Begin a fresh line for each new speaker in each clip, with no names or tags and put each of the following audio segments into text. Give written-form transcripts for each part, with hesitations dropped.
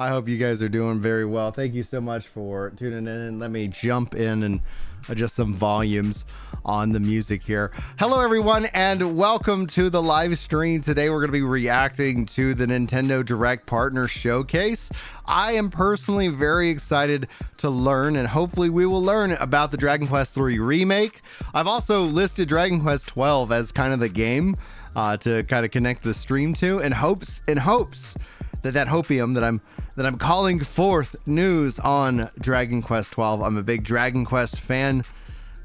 I hope you guys are doing very well. Thank you so much for tuning in. Let me jump in and adjust some volumes on the music here. Hello, everyone, and welcome to the live stream. Today, we're going to be reacting to the Nintendo Direct Partner Showcase. I am personally very excited to learn, and hopefully we will learn about the Dragon Quest III Remake. I've also listed Dragon Quest XII as kind of the game to kind of connect the stream to, in hopes that hopium that I'm calling forth news on Dragon Quest XII. I'm a big Dragon Quest fan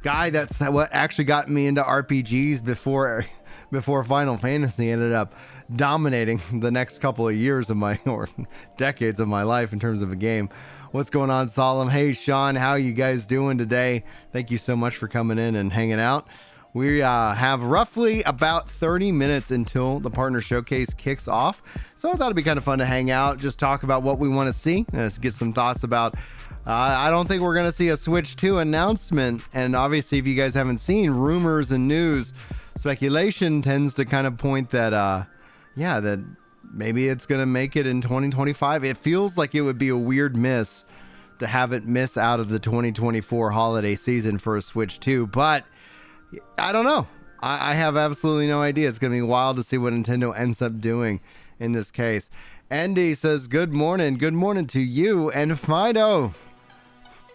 guy. That's what actually got me into RPGs before Final Fantasy ended up dominating the next couple of years of my, or decades of my life in terms of a game. What's going on, Solemn? Hey, Sean, how you guys doing today? Thank you so much for coming in and hanging out. We have roughly about 30 minutes until the partner showcase kicks off. So I thought it'd be kind of fun to hang out, just talk about what we want to see, get some thoughts about. I don't think we're going to see a Switch 2 announcement. And obviously, if you guys haven't seen, rumors and news, speculation tends to kind of point that, that maybe it's going to make it in 2025. It feels like it would be a weird miss to have it miss out of the 2024 holiday season for a Switch 2. But I don't know. I have absolutely no idea. It's going to be wild to see what Nintendo ends up doing in this case. Andy says, good morning. Good morning to you. And Fido,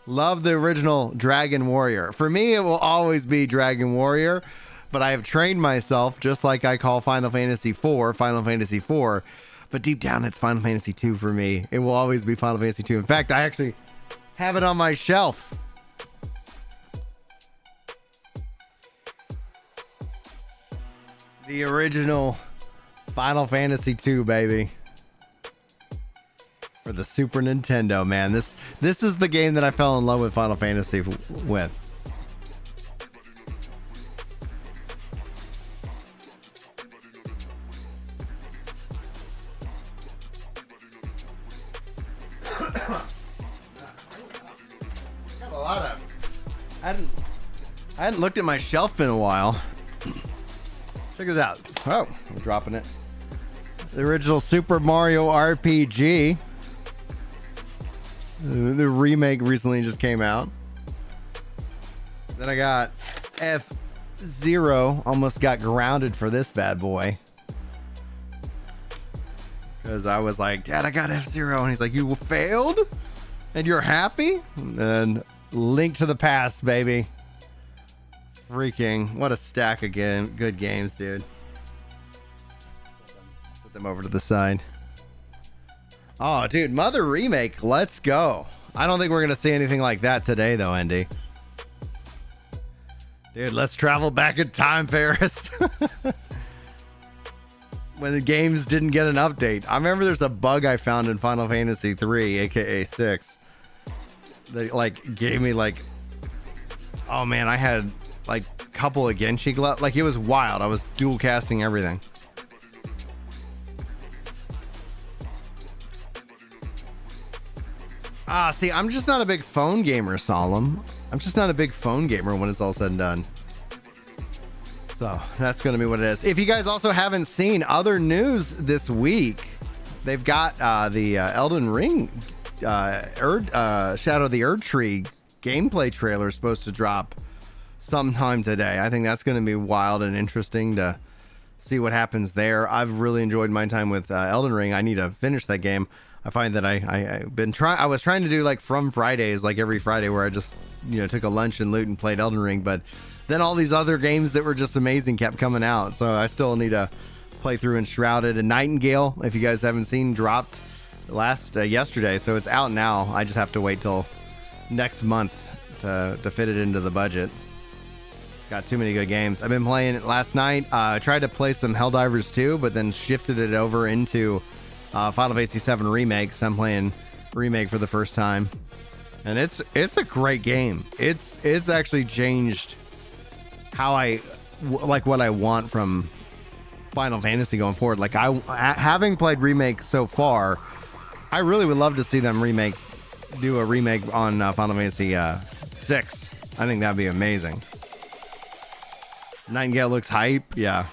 love the original Dragon Warrior. For me, it will always be Dragon Warrior, but I have trained myself, just like I call Final Fantasy IV, Final Fantasy IV. But deep down, it's Final Fantasy II for me. It will always be Final Fantasy II. In fact, I actually have it on my shelf. The original Final Fantasy II, baby. For the Super Nintendo, man. This is the game that I fell in love with Final Fantasy with. Got a lot of... I hadn't looked at my shelf in a while. Check this out. Oh, I'm dropping it. The original Super Mario RPG. The remake recently just came out. Then I got F-Zero. Almost got grounded for this bad boy. Because I was like, Dad, I got F-Zero. And he's like, you failed? And you're happy? And then Link to the Past, baby. Freaking, what a stack of good games, dude. Put them over to the side. Oh, dude, Mother Remake, let's go. I don't think we're going to see anything like that today, though, Andy. Dude, let's travel back in time, Ferris. When the games didn't get an update. I remember there's a bug I found in Final Fantasy 3, aka 6. That, like, gave me, like... Oh, man, I had... like a couple of Genshi like it was wild. I was dual casting everything. See, I'm just not a big phone gamer, Solemn. I'm just not a big phone gamer when it's all said and done. So that's going to be what it is. If you guys also haven't seen other news this week, they've got the Elden Ring Shadow of the Erdtree gameplay trailer supposed to drop sometime today. I think that's going to be wild and interesting to see what happens there. I've really enjoyed my time with Elden Ring. I need to finish that game. I find that I was trying to do like From Fridays, like every Friday, where I just took a lunch and loot and played Elden Ring, but then all these other games that were just amazing kept coming out. So I still need to play through Enshrouded. And Nightingale, if you guys haven't seen, dropped yesterday, so it's out now. I just have to wait till next month to fit it into the budget. Got too many good games. I've been playing it last night. I tried to play some Helldivers 2, but then shifted it over into Final Fantasy VII Remake. So I'm playing Remake for the first time, and it's a great game. It's actually changed how I like what I want from Final Fantasy going forward. Like having played Remake so far, I really would love to see them do a remake on Final Fantasy 6. I think that'd be amazing. Nightingale looks hype. Yeah.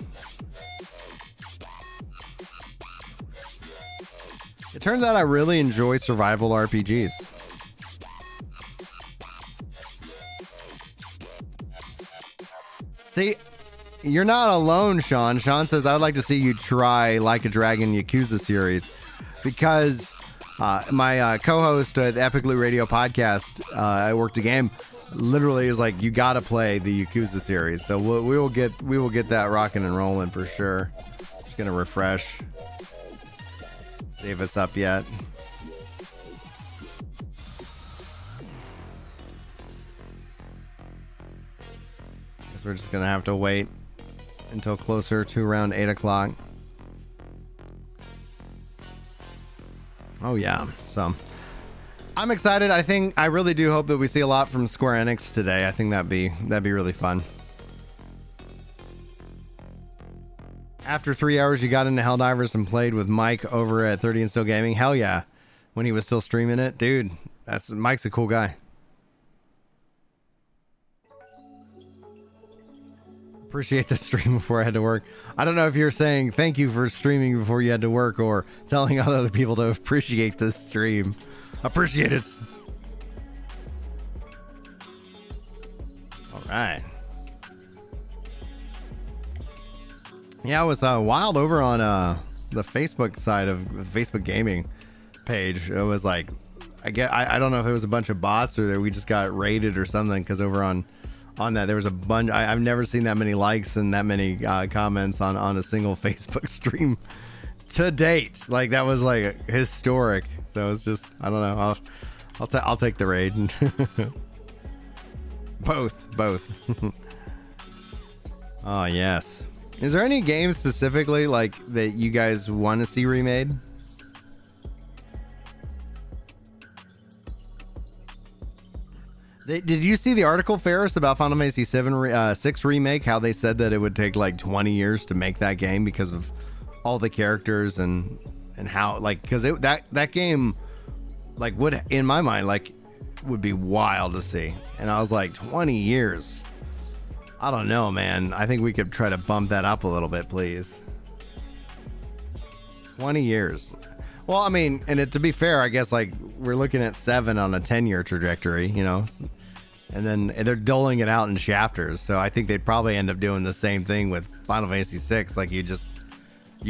turns out I really enjoy survival RPGs. See, you're not alone, Sean. Sean says, I would like to see you try Like a Dragon Yakuza series because my co-host at the Epic Loot Radio podcast, I worked a game, literally is like, you got to play the Yakuza series. So we will get that rocking and rolling for sure. Just going to refresh. See if it's up yet. Guess we're just going to have to wait until closer to around 8 o'clock. Oh yeah, so I'm excited. I really do hope that we see a lot from Square Enix today. I think that'd be really fun. After 3 hours, you got into Helldivers and played with Mike over at 30 and Still Gaming. Hell yeah, when he was still streaming it, dude. Mike's a cool guy. Appreciate the stream before I had to work. I don't know if you're saying thank you for streaming before you had to work or telling other people to appreciate this stream. Appreciate it. All right. Yeah, it was wild over on the Facebook side of the Facebook gaming page. It was like, I don't know if it was a bunch of bots or that we just got raided or something, because over on that there was a bunch. I've never seen that many likes and that many comments on a single Facebook stream to date. Like, that was like historic. So it's just, I don't know, I'll take the raid. both. Oh yes. Is there any game specifically like that you guys want to see remade? Did you see the article, Ferris, about Final Fantasy 6 Remake? How they said that it would take like 20 years to make that game because of all the characters and how, like, because that game, like, would, in my mind, like, would be wild to see. And I was like, 20 years. I don't know, man. I think we could try to bump that up a little bit, please. 20 years. Well, I mean, and to be fair, I guess, like, we're looking at 7 on a 10-year trajectory, you know? And then they're doling it out in chapters. So I think they'd probably end up doing the same thing with Final Fantasy 6. Like, you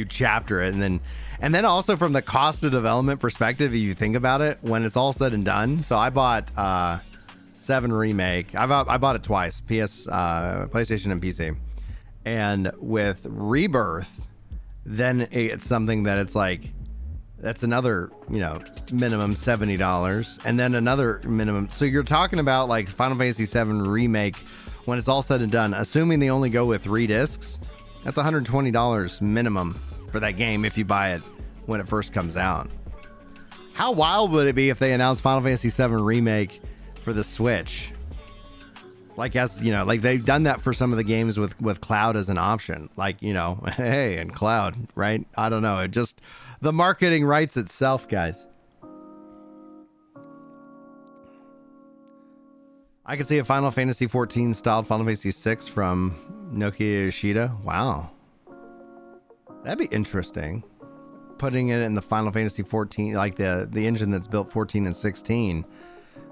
chapter it, and then also from the cost of development perspective, if you think about it, when it's all said and done. So I bought 7 Remake. I bought it twice, PlayStation and PC. And with Rebirth, then it's something that it's like, that's another, you know, minimum $70, and then another minimum. So you're talking about like Final Fantasy 7 Remake, when it's all said and done, assuming they only go with 3 discs, that's $120 minimum for that game if you buy it when it first comes out. How wild would it be if they announced Final Fantasy 7 Remake for the Switch? Like, as you know, like they've done that for some of the games with Cloud as an option. Like, you know, hey, and Cloud, right? I don't know. It just, the marketing writes itself, guys. I could see a Final Fantasy 14 styled Final Fantasy 6 from Nokia Yoshida. Wow. That'd be interesting. Putting it in the Final Fantasy 14, like the engine that's built 14 and 16.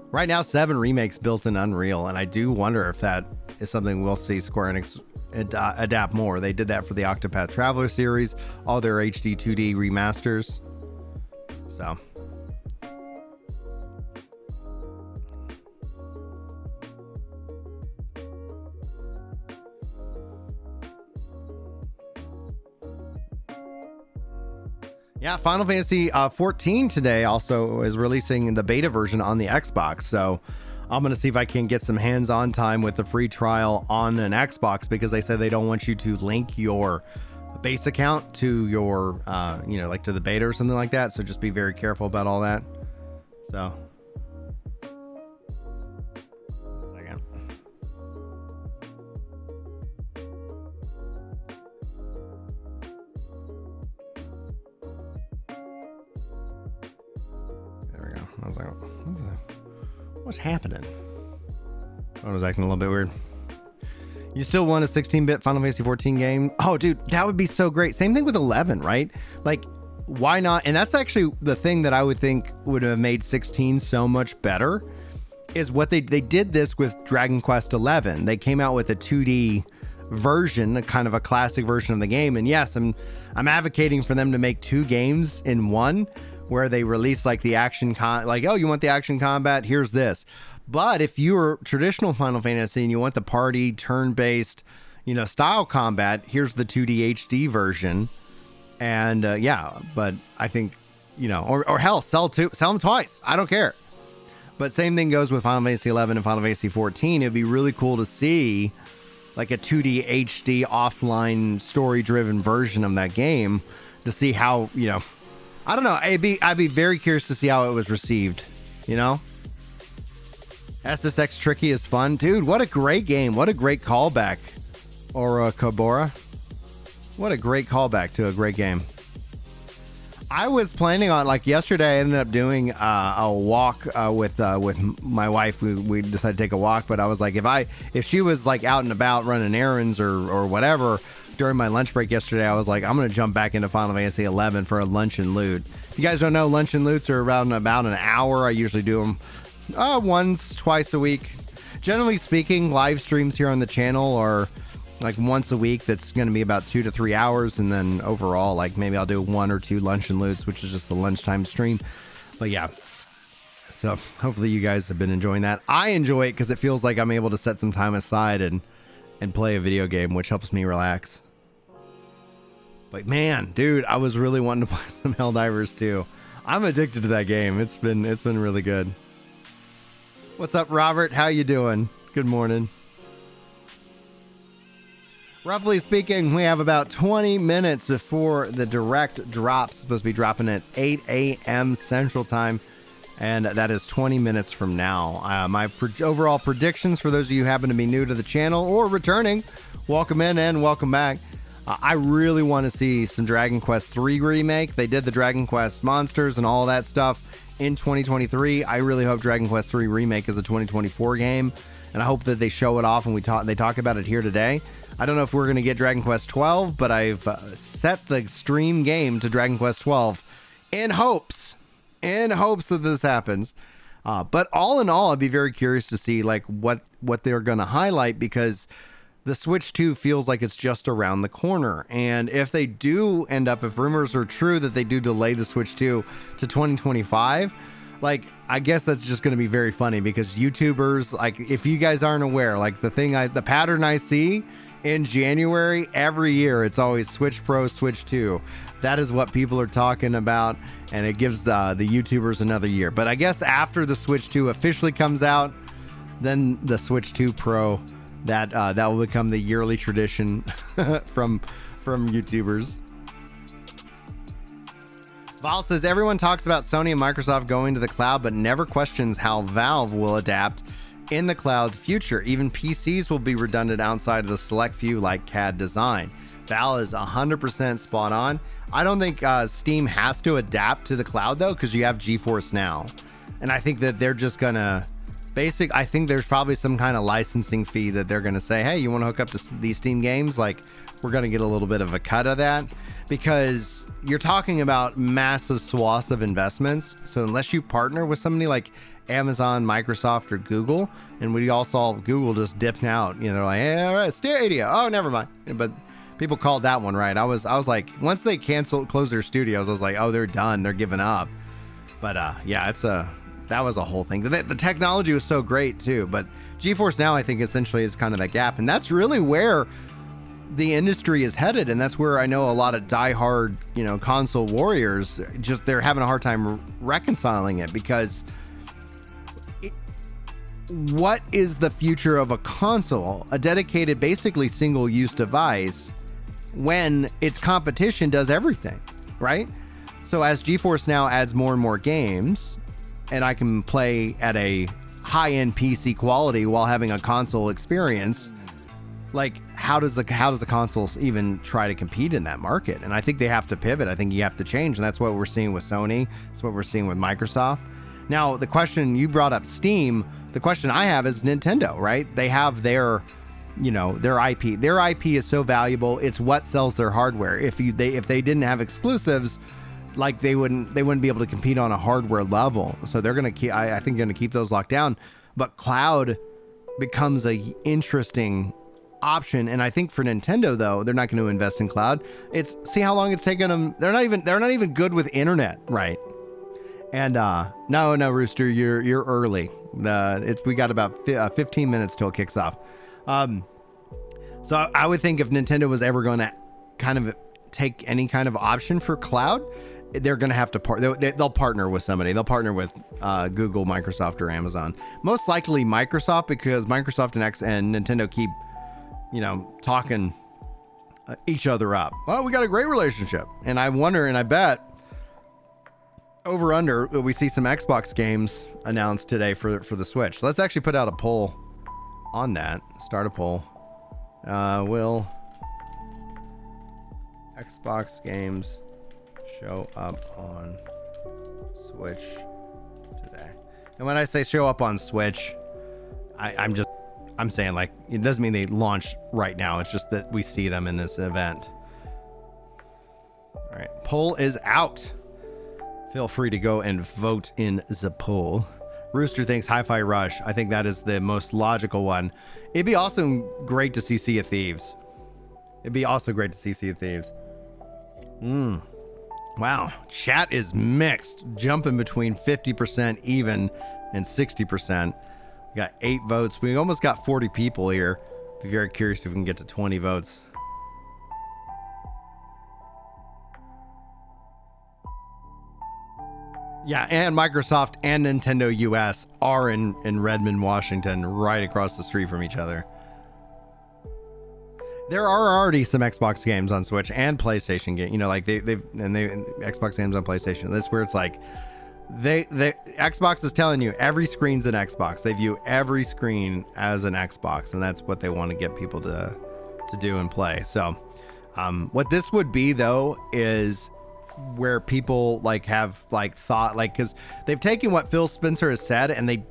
Right now, 7 Remake's built in Unreal, and I do wonder if that is something we'll see Square Enix adapt more. They did that for the Octopath Traveler series, all their HD 2D remasters. So. Yeah, Final Fantasy 14 today also is releasing the beta version on the Xbox. So I'm going to see if I can get some hands-on time with the free trial on an Xbox, because they said they don't want you to link your base account to your, you know, like to the beta or something like that. So just be very careful about all that. So. I was like, what's happening? I was acting a little bit weird. You still want a 16-bit Final Fantasy 14 game? Oh, dude, that would be so great. Same thing with 11, right? Like, why not? And that's actually the thing that I would think would have made 16 so much better, is what they did this with Dragon Quest 11. They came out with a 2D version, a kind of a classic version of the game. And yes, I'm advocating for them to make 2 games in one, where they release like the action like, oh, you want the action combat? Here's this. But if you're traditional Final Fantasy and you want the party turn-based, style combat, here's the 2D HD version. And but I think, or hell, sell them twice. I don't care. But same thing goes with Final Fantasy 11 and Final Fantasy 14. It'd be really cool to see like a 2D HD offline story-driven version of that game, to see how, I don't know. I'd be very curious to see how it was received. SSX Tricky is fun, dude. What a great game! What a great callback, Aura Kabora. What a great callback to a great game. I was planning on, like, yesterday I ended up doing a walk with my wife. We decided to take a walk, but I was like, if she was like out and about running errands or whatever during my lunch break yesterday, I was like, I'm going to jump back into Final Fantasy 11 for a lunch and loot. If you guys don't know, lunch and loots are around about an hour. I usually do them once, twice a week. Generally speaking, live streams here on the channel are like once a week. That's going to be about 2 to 3 hours. And then overall, like maybe I'll do 1 or 2 lunch and loots, which is just the lunchtime stream. But yeah, so hopefully you guys have been enjoying that. I enjoy it because it feels like I'm able to set some time aside and play a video game, which helps me relax. But man, dude, I was really wanting to play some Helldivers too. I'm addicted to that game. It's been really good. What's up, Robert? How you doing? Good morning. Roughly speaking, we have about 20 minutes before the direct drops. It's supposed to be dropping at 8 a.m. Central Time, and that is 20 minutes from now. My overall predictions for those of you who happen to be new to the channel or returning, welcome in and welcome back. I really want to see some Dragon Quest 3 remake. They did the Dragon Quest Monsters and all that stuff in 2023. I really hope Dragon Quest 3 remake is a 2024 game, and I hope that they show it off and they talk about it here today. I don't know if we're going to get Dragon Quest 12, but I've set the stream game to Dragon Quest 12 in hopes that this happens. But all in all, I'd be very curious to see like what they're going to highlight, because the Switch 2 feels like it's just around the corner. And if they do end up, if rumors are true that they do delay the Switch 2 to 2025, like, I guess that's just going to be very funny, because YouTubers, like, if you guys aren't aware, like the pattern I see in January every year, it's always Switch Pro, Switch 2. That is what people are talking about, and it gives the YouTubers another year. But I guess after the Switch 2 officially comes out, then the Switch 2 Pro, that will become the yearly tradition from YouTubers. Val says, everyone talks about Sony and Microsoft going to the cloud, but never questions how Valve will adapt in the cloud's future. Even PCs will be redundant outside of the select few like CAD design. Val is 100% spot on. I don't think Steam has to adapt to the cloud though, because you have GeForce Now. And I think that they're just gonna I think there's probably some kind of licensing fee that they're gonna say, hey, you want to hook up to these Steam games? Like, we're gonna get a little bit of a cut of that, because you're talking about massive swaths of investments. So unless you partner with somebody like Amazon, Microsoft, or Google, and we all saw Google just dipped out, they're like, hey, all right, Stadia, oh, never mind. But people called that one right. I was like, once they closed their studios, I was like, oh, they're done, they're giving up. But yeah, that was a whole thing. The technology was so great too, but GeForce Now, I think, essentially is kind of that gap, and that's really where the industry is headed. And that's where I know a lot of diehard, console warriors, they're having a hard time reconciling it, because what is the future of a console, a dedicated, basically single-use device, when its competition does everything, right? So as GeForce Now adds more and more games, and I can play at a high-end PC quality while having a console experience, like, how does the consoles even try to compete in that market? And I think they have to pivot. I think you have to change, and that's what we're seeing with Sony. That's what we're seeing with Microsoft. Now, the question you brought up, Steam. The question I have is Nintendo, right? They have their IP. Their IP is so valuable. It's what sells their hardware. If they didn't have exclusives, like they wouldn't be able to compete on a hardware level. So they're going to keep, I think, going to keep those locked down. But cloud becomes a interesting option. And I think for Nintendo, though, they're not going to invest in cloud. It's see how long it's taken them. They're not even good with internet, right? And no, Rooster, you're early. We got about 15 minutes till it kicks off. So I would think if Nintendo was ever going to kind of take any kind of option for cloud, they're going to have to they'll partner with somebody. They'll partner with Google, Microsoft, or Amazon. Most likely Microsoft, because Microsoft and Nintendo keep, talking each other up. Well, we got a great relationship. And I wonder, and I bet over under, we see some Xbox games announced today for the Switch. So let's actually put out a poll on that. Start a poll. Will Xbox games show up on Switch today? And when I say show up on Switch, I'm saying, like, it doesn't mean they launch right now. It's just that we see them in this event. All right, poll is out. Feel free to go and vote in the poll. Rooster thinks Hi-Fi Rush. I think that is the most logical one. It'd be also great to see Sea of Thieves. Wow, chat is mixed, jumping between 50% even and 60%. We got 8 votes. We almost got 40 people here. Be very curious if we can get to 20 votes. Yeah, and Microsoft and Nintendo US are in Redmond, Washington, right across the street from each other. There are already some Xbox games on Switch and PlayStation games. Like they've Xbox games on PlayStation. That's where it's like Xbox is telling you every screen's an Xbox. They view every screen as an Xbox, and that's what they want to get people to do and play. So, what this would be though is where people have thought, because they've taken what Phil Spencer has said, and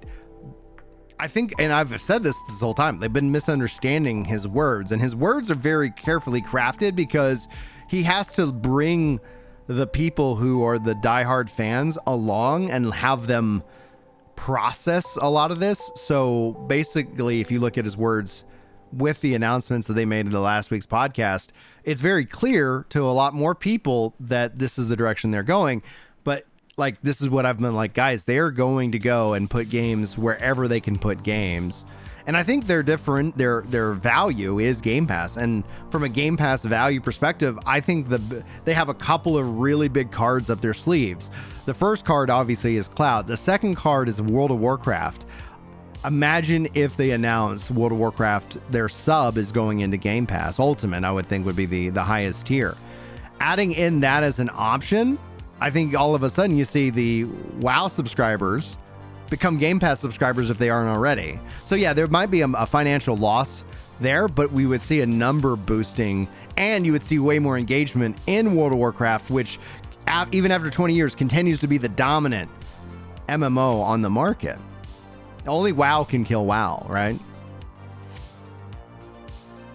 I think, and I've said this whole time, they've been misunderstanding his words, and his words are very carefully crafted because he has to bring the people who are the diehard fans along and have them process a lot of this. So basically, if you look at his words with the announcements that they made in the last week's podcast, it's very clear to a lot more people that this is the direction they're going. But this is what I've been like, guys, they're going to go and put games wherever they can put games. And I think they're different. Their value is Game Pass. And from a Game Pass value perspective, I think they have a couple of really big cards up their sleeves. The first card obviously is cloud. The second card is World of Warcraft. Imagine if they announce World of Warcraft, their sub is going into Game Pass. Ultimate, I would think, would be the highest tier. Adding in that as an option, I think all of a sudden you see the WoW subscribers become Game Pass subscribers if they aren't already. So yeah, there might be a financial loss there, but we would see a number boosting, and you would see way more engagement in World of Warcraft, which even after 20 years continues to be the dominant MMO on the market. Only WoW can kill WoW, right?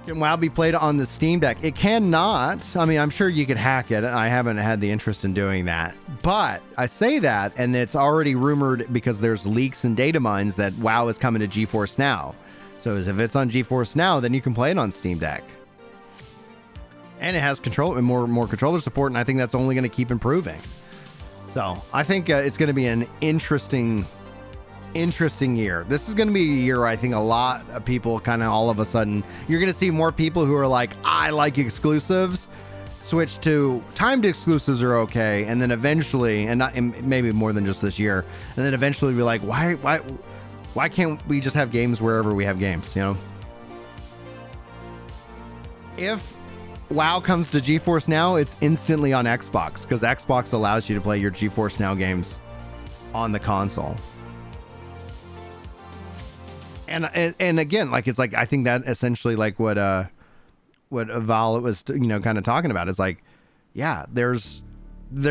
Can WoW be played on the Steam Deck? It cannot. I mean, I'm sure you could hack it. I haven't had the interest in doing that. But I say that, and it's already rumored because there's leaks and data mines that WoW is coming to GeForce Now. So if it's on GeForce Now, then you can play it on Steam Deck. And it has more controller support, and I think that's only going to keep improving. So I think it's going to be an interesting year. This is going to be a year where I think a lot of people kind of all of a sudden, you're going to see more people who are like, I like exclusives, switch to timed exclusives are okay. And then eventually, and maybe more than just this year, and then eventually be like, why can't we just have games wherever we have games, If WoW comes to GeForce Now, it's instantly on Xbox because Xbox allows you to play your GeForce Now games on the console. And again, it's like, I think that essentially what Val was, kind of talking about is like, yeah, there's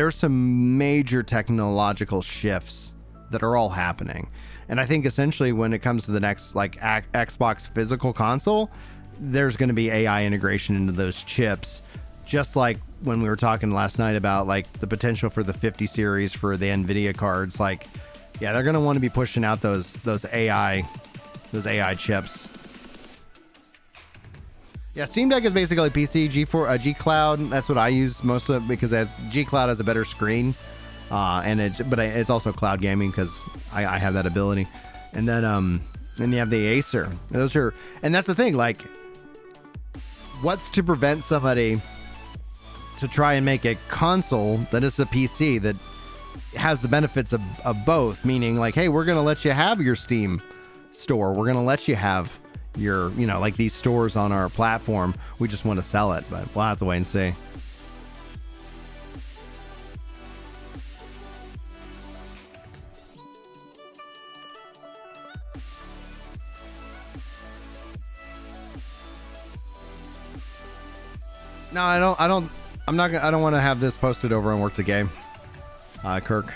some major technological shifts that are all happening. And I think essentially when it comes to the next Xbox physical console, there's going to be AI integration into those chips, just like when we were talking last night about like the potential for the 50 series for the NVIDIA cards, like, yeah, they're going to want to be pushing out those AI chips. Yeah, Steam Deck is basically PC, G Cloud. That's what I use most of, because G Cloud has a better screen, but it's also cloud gaming because I have that ability. And then you have the Acer. And that's the thing. Like, what's to prevent somebody to try and make a console that is a PC that has the benefits of both? Meaning, like, hey, we're gonna let you have your Steam store. We're gonna let you have your, like these stores on our platform. We just want to sell it, but we'll have to wait and see. No, I don't want to have this posted over on Work to Game. Kirk.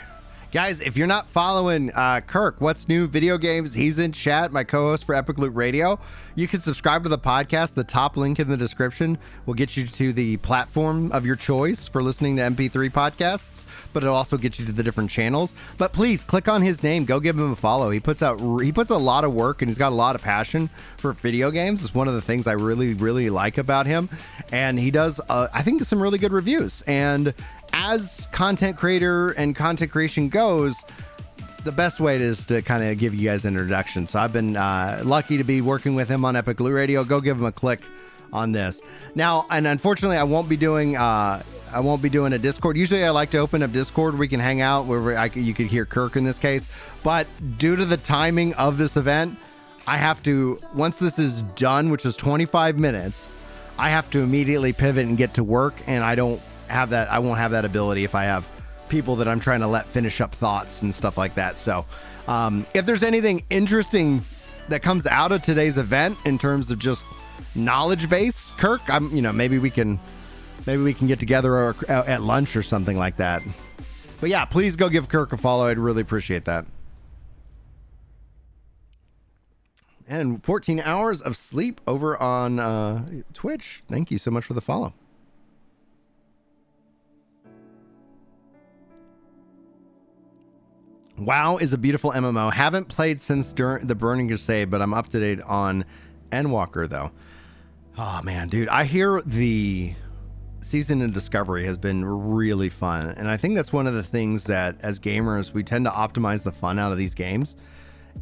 Guys, if you're not following Kirk, What's New Video Games, he's in chat, my co-host for Epic Loot Radio. You can subscribe to the podcast. The top link in the description will get you to the platform of your choice for listening to MP3 podcasts, but it'll also get you to the different channels. But please click on his name. Go give him a follow. He puts a lot of work, and he's got a lot of passion for video games. It's one of the things I really, really like about him. And he does, I think, some really good reviews. And as content creator and content creation goes, the best way is to kind of give you guys an introduction. So I've been lucky to be working with him on Epic Loot Radio. Go give him a click on this. Now, and unfortunately, I won't be doing a Discord. Usually I like to open up Discord. We can hang out where you could hear Kirk in this case. But due to the timing of this event, I have to, once this is done, which is 25 minutes, I have to immediately pivot and get to work, and I won't have that ability if I have people that I'm trying to let finish up thoughts and stuff like that. So if there's anything interesting that comes out of today's event in terms of just knowledge base, Kirk, maybe we can get together at lunch or something like that. But yeah, please go give Kirk a follow. I'd really appreciate that. And 14 hours of sleep over on Twitch. Thank you so much for the follow. WoW is a beautiful MMO. Haven't played since the Burning Crusade, but I'm up to date on Endwalker, though. Oh, man, dude. I hear the Season of Discovery has been really fun. And I think that's one of the things that, as gamers, we tend to optimize the fun out of these games.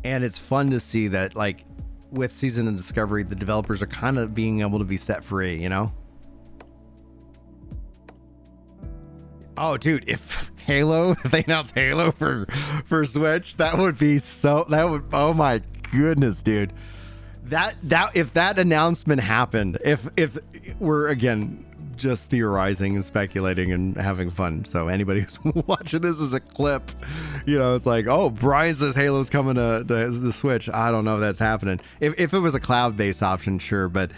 And it's fun to see that, like, with Season of Discovery, the developers are kind of being able to be set free, you know? Oh, dude, if they announced Halo for Switch, oh my goodness, dude. That if that announcement happened, if we're again just theorizing and speculating and having fun. So anybody who's watching this as a clip, it's like, oh, Brian says Halo's coming to the Switch. I don't know if that's happening. If it was a cloud-based option, sure, but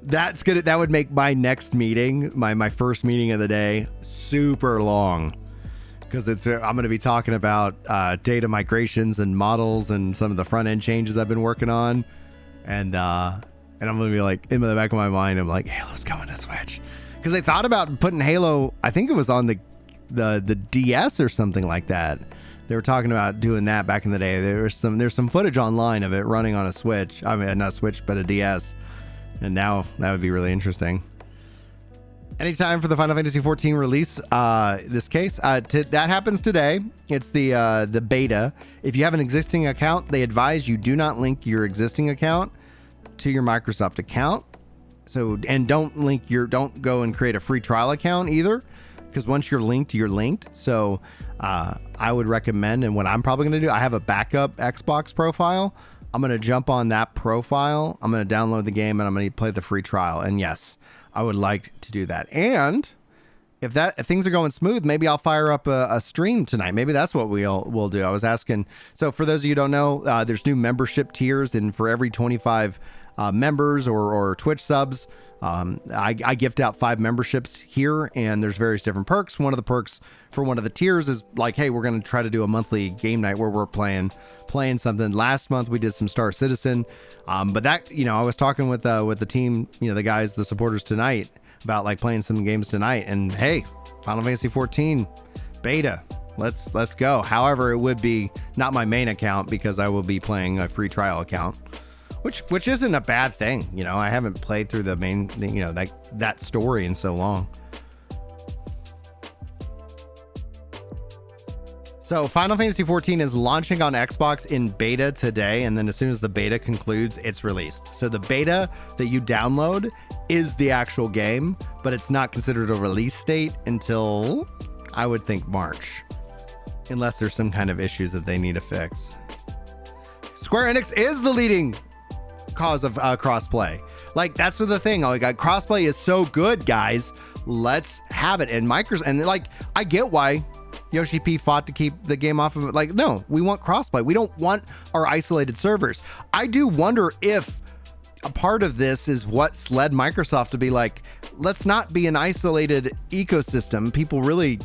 that's good. That would make my next meeting, my first meeting of the day, super long, because I'm going to be talking about data migrations and models and some of the front end changes I've been working on, and I'm going to be like, in the back of my mind, I'm like, Halo's coming to Switch, because I thought about putting Halo. I think it was on the DS or something like that. They were talking about doing that back in the day. There's some footage online of it running on a Switch. I mean, not a Switch, but a DS. And now that would be really interesting. Anytime for the Final Fantasy XIV release, this case, that happens today. It's the beta. If you have an existing account, they advise you do not link your existing account to your Microsoft account. So, and don't go and create a free trial account either, because once you're linked, you're linked. So I would recommend, and what I'm probably going to do, I have a backup Xbox profile. I'm going to jump on that profile. I'm going to download the game, and I'm going to play the free trial. And yes, I would like to do that. And if things are going smooth, maybe I'll fire up a stream tonight. Maybe that's what we'll do. I was asking. So for those of you who don't know, there's new membership tiers, and for every 25 members or Twitch subs, I gift out 5 memberships here, and there's various different perks. One of the perks for one of the tiers is like, hey, we're going to try to do a monthly game night where we're playing something. Last month we did some Star Citizen, but that, I was talking with the team, the guys, the supporters tonight, about like playing some games tonight. And hey, Final Fantasy 14 beta, let's go. However, it would be not my main account because I will be playing a free trial account, which isn't a bad thing. You know, I haven't played through the main, you know, that story in so long. So Final Fantasy 14 is launching on Xbox in beta today, and then as soon as the beta concludes, it's released. So the beta that you download is the actual game, but it's not considered a release date until, I would think, March, unless there's some kind of issues that they need to fix. Square Enix is the leading cause of crossplay. Like, that's the thing. Like, crossplay is so good, guys. Let's have it. And Microsoft, and like, I get why Yoshi P fought to keep the game off of it. Like, no, we want crossplay. We don't want our isolated servers. I do wonder if a part of this is what's led Microsoft to be like, let's not be an isolated ecosystem. People really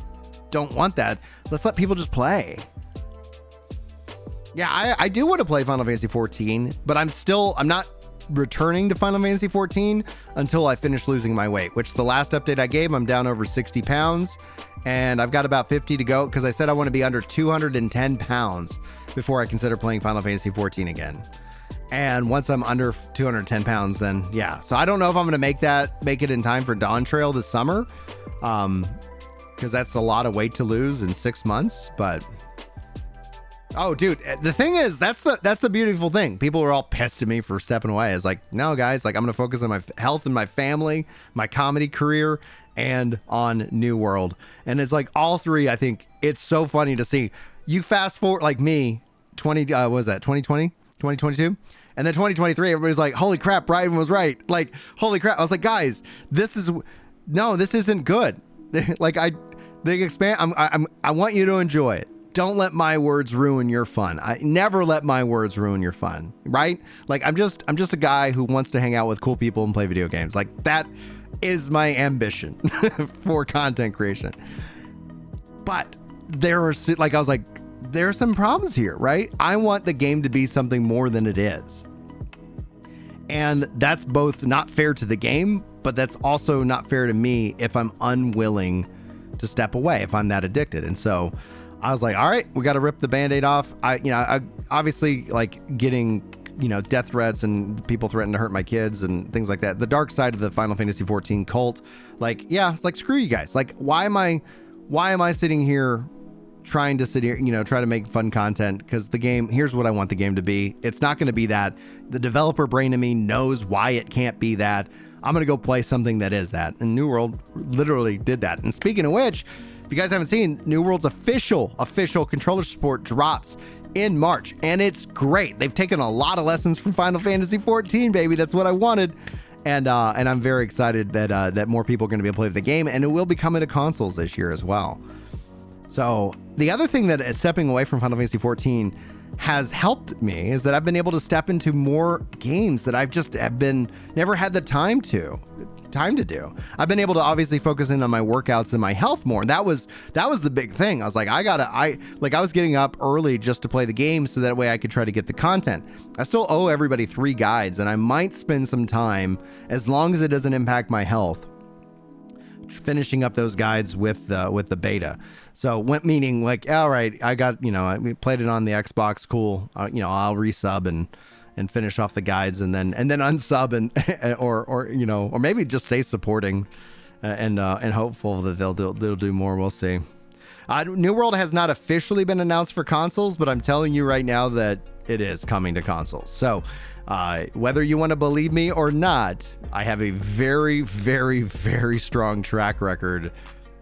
don't want that. Let's let people just play. Yeah, I do want to play Final Fantasy 14, but I'm not returning to Final Fantasy 14 until I finish losing my weight, which the last update I gave, I'm down over 60 pounds. And I've got about 50 to go because I said I want to be under 210 pounds before I consider playing Final Fantasy 14 again. And once I'm under 210 pounds, then yeah. So I don't know if I'm going to make it in time for Dawn Trail this summer, because that's a lot of weight to lose in 6 months. But oh, dude, the thing is, that's the beautiful thing. People are all pissed at me for stepping away. It's like, no, guys, like I'm going to focus on my health and my family, my comedy career, and on New World. And it's like all three. I think it's so funny to see you fast forward, like me, 2020, 2022, and then 2023. Everybody's like, holy crap, Brian was right. Like, holy crap. I was like, guys, this isn't good. Like I want you to enjoy it. Don't let my words ruin your fun. I never let my words ruin your fun, right? Like I'm just a guy who wants to hang out with cool people and play video games. Like that is my ambition for content creation. But there are, like, I was like, there are some problems here, right? I want the game to be something more than it is. And that's both not fair to the game, but that's also not fair to me if I'm unwilling to step away, if I'm that addicted. And so I was like, all right, we got to rip the Band-Aid off. I obviously like getting, death threats and people threatening to hurt my kids and things like that. The dark side of the Final Fantasy 14 cult, like, yeah, it's like, screw you guys. Like, why am I sitting here trying to try to make fun content? Because the game, here's what I want the game to be. It's not going to be that. The developer brain in me knows why it can't be that. I'm going to go play something that is that. And New World literally did that. And speaking of which, if you guys haven't seen, New World's official controller support drops in March, and it's great. They've taken a lot of lessons from Final Fantasy 14, baby. That's what I wanted. And I'm very excited that more people are going to be able to play the game, and it will be coming to consoles this year as well. So the other thing that is stepping away from Final Fantasy 14 has helped me is that I've been able to step into more games that have never had the time to do. I've been able to obviously focus in on my workouts and my health more. And that was the big thing. I was like, I was getting up early just to play the game so that way I could try to get the content. I still owe everybody 3 guides, and I might spend some time, as long as it doesn't impact my health, finishing up those guides with the beta. So meaning like, all right, I got, I played it on the Xbox. Cool. I'll resub and finish off the guides and then unsub and or maybe just stay supporting and hopeful that they'll do more. We'll see. New World has not officially been announced for consoles, but I'm telling you right now that it is coming to consoles. So whether you want to believe me or not, I have a very, very, very strong track record